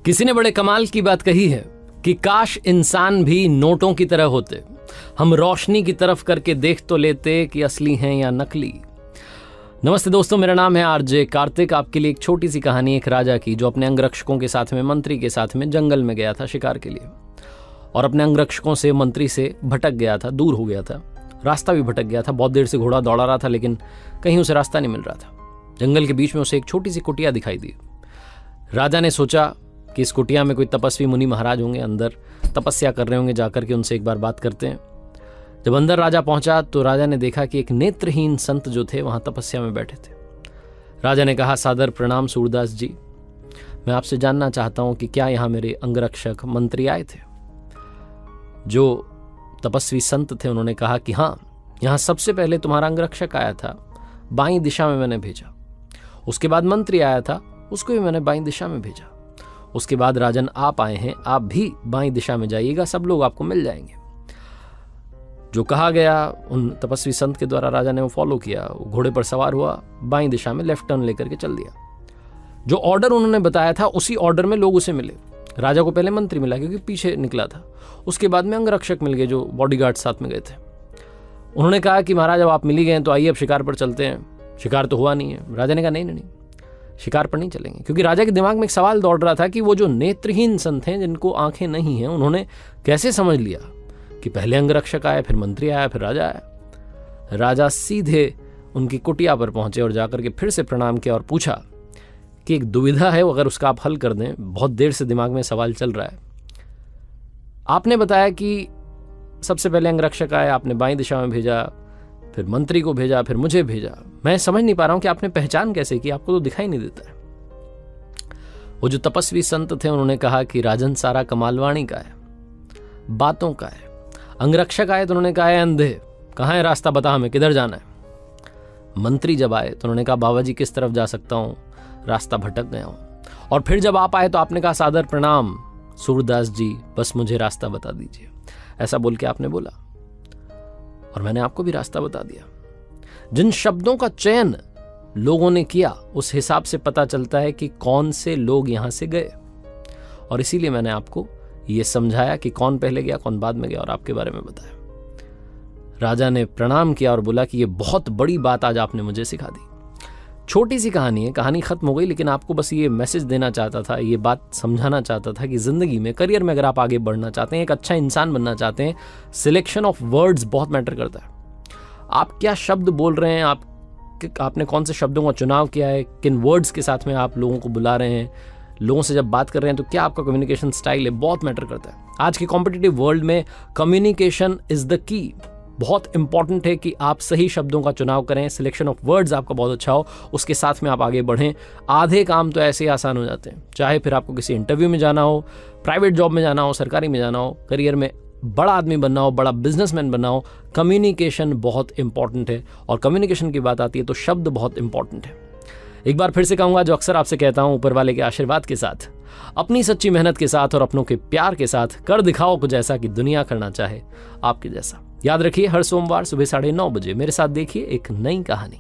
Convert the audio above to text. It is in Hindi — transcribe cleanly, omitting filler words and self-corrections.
किसी ने बड़े कमाल की बात कही है कि काश इंसान भी नोटों की तरह होते, हम रोशनी की तरफ करके देख तो लेते कि असली हैं या नकली। नमस्ते दोस्तों, मेरा नाम है आरजे कार्तिक। आपके लिए एक छोटी सी कहानी एक राजा की जो अपने अंगरक्षकों के साथ में, मंत्री के साथ में जंगल में गया था शिकार के लिए, और अपने अंगरक्षकों से, मंत्री से भटक गया था, दूर हो गया था, रास्ता भी भटक गया था। बहुत देर से घोड़ा दौड़ा रहा था लेकिन कहीं उसे रास्ता नहीं मिल रहा था। जंगल के बीच में उसे एक छोटी सी कुटिया दिखाई दी। राजा ने सोचा कि इस कुटिया में कोई तपस्वी मुनि महाराज होंगे, अंदर तपस्या कर रहे होंगे, जाकर के उनसे एक बार बात करते हैं। जब अंदर राजा पहुंचा तो राजा ने देखा कि एक नेत्रहीन संत जो थे वहां तपस्या में बैठे थे। राजा ने कहा, सादर प्रणाम सूरदास जी, मैं आपसे जानना चाहता हूं कि क्या यहां मेरे अंगरक्षक मंत्री आए थे? जो तपस्वी संत थे उन्होंने कहा कि हाँ, यहां सबसे पहले तुम्हारा अंगरक्षक आया था, बाईं दिशा में मैंने भेजा। उसके बाद मंत्री आया था, उसको भी मैंने बाईं दिशा में भेजा। उसके बाद राजन आप आए हैं, आप भी बाईं दिशा में जाइएगा, सब लोग आपको मिल जाएंगे। जो कहा गया उन तपस्वी संत के द्वारा राजा ने वो फॉलो किया। वो घोड़े पर सवार हुआ, बाईं दिशा में लेफ्ट टर्न लेकर के चल दिया। जो ऑर्डर उन्होंने बताया था उसी ऑर्डर में लोग उसे मिले। राजा को पहले मंत्री मिला क्योंकि पीछे निकला था, उसके बाद में अंगरक्षक मिल गए जो बॉडीगार्ड साथ में गए थे। उन्होंने कहा कि महाराज अब आप मिल ही गए तो आइए अब शिकार पर चलते हैं। शिकार तो हुआ नहीं है। राजा ने कहा नहीं, शिकार पर नहीं चलेंगे, क्योंकि राजा के दिमाग में एक सवाल दौड़ रहा था कि वो जो नेत्रहीन संत हैं जिनको आंखें नहीं हैं, उन्होंने कैसे समझ लिया कि पहले अंगरक्षक आया, फिर मंत्री आया, फिर राजा आया। राजा सीधे उनकी कुटिया पर पहुंचे और जाकर के फिर से प्रणाम किया और पूछा कि एक दुविधा है, अगर उसका आप हल कर दें, बहुत देर से दिमाग में सवाल चल रहा है। आपने बताया कि सबसे पहले अंगरक्षक आया, आपने बाईं दिशा में भेजा, फिर मंत्री को भेजा, फिर मुझे भेजा। मैं समझ नहीं पा रहा हूं कि आपने पहचान कैसे की, आपको तो दिखाई नहीं देता है। वो जो तपस्वी संत थे उन्होंने कहा कि राजन सारा कमालवाणी का है, बातों का है। अंगरक्षक आए तो उन्होंने कहा है अंधे, कहाँ है रास्ता, बता हमें किधर जाना है। मंत्री जब आए तो उन्होंने कहा बाबा जी किस तरफ जा सकता हूँ, रास्ता भटक गया हूँ। और फिर जब आप आए तो आपने कहा सादर प्रणाम सूरदास जी, बस मुझे रास्ता बता दीजिए। ऐसा बोल के आपने बोला और मैंने आपको भी रास्ता बता दिया। जिन शब्दों का चयन लोगों ने किया उस हिसाब से पता चलता है कि कौन से लोग यहां से गए, और इसीलिए मैंने आपको यह समझाया कि कौन पहले गया, कौन बाद में गया, और आपके बारे में बताया। राजा ने प्रणाम किया और बोला कि यह बहुत बड़ी बात आज आपने मुझे सिखा दी। छोटी सी कहानी है, कहानी खत्म हो गई, लेकिन आपको बस ये मैसेज देना चाहता था, ये बात समझाना चाहता था कि जिंदगी में, करियर में अगर आप आगे बढ़ना चाहते हैं, एक अच्छा इंसान बनना चाहते हैं, सिलेक्शन ऑफ वर्ड्स बहुत मैटर करता है। आप क्या शब्द बोल रहे हैं, आपने कौन से शब्दों का चुनाव किया है, किन वर्ड्स के साथ में आप लोगों को बुला रहे हैं, लोगों से जब बात कर रहे हैं तो क्या आपका कम्युनिकेशन स्टाइल है, बहुत मैटर करता है। आज के कॉम्पिटिटिव वर्ल्ड में कम्युनिकेशन इज द की। बहुत इंपॉर्टेंट है कि आप सही शब्दों का चुनाव करें, सिलेक्शन ऑफ वर्ड्स आपका बहुत अच्छा हो, उसके साथ में आप आगे बढ़ें। आधे काम तो ऐसे ही आसान हो जाते हैं, चाहे फिर आपको किसी इंटरव्यू में जाना हो, प्राइवेट जॉब में जाना हो, सरकारी में जाना हो, करियर में बड़ा आदमी बनना हो, बड़ा बिजनेसमैन बनना हो, कम्युनिकेशन बहुत इंपॉर्टेंट है। और कम्युनिकेशन की बात आती है तो शब्द बहुत इंपॉर्टेंट है। एक बार फिर से कहूंगा, जो अक्सर आपसे कहता हूं, ऊपर वाले के आशीर्वाद के साथ, अपनी सच्ची मेहनत के साथ और अपनों के प्यार के साथ कर दिखाओ कुछ ऐसा कि दुनिया करना चाहे आपके जैसा। याद रखिए, हर सोमवार सुबह 9:30 बजे मेरे साथ देखिए एक नई कहानी।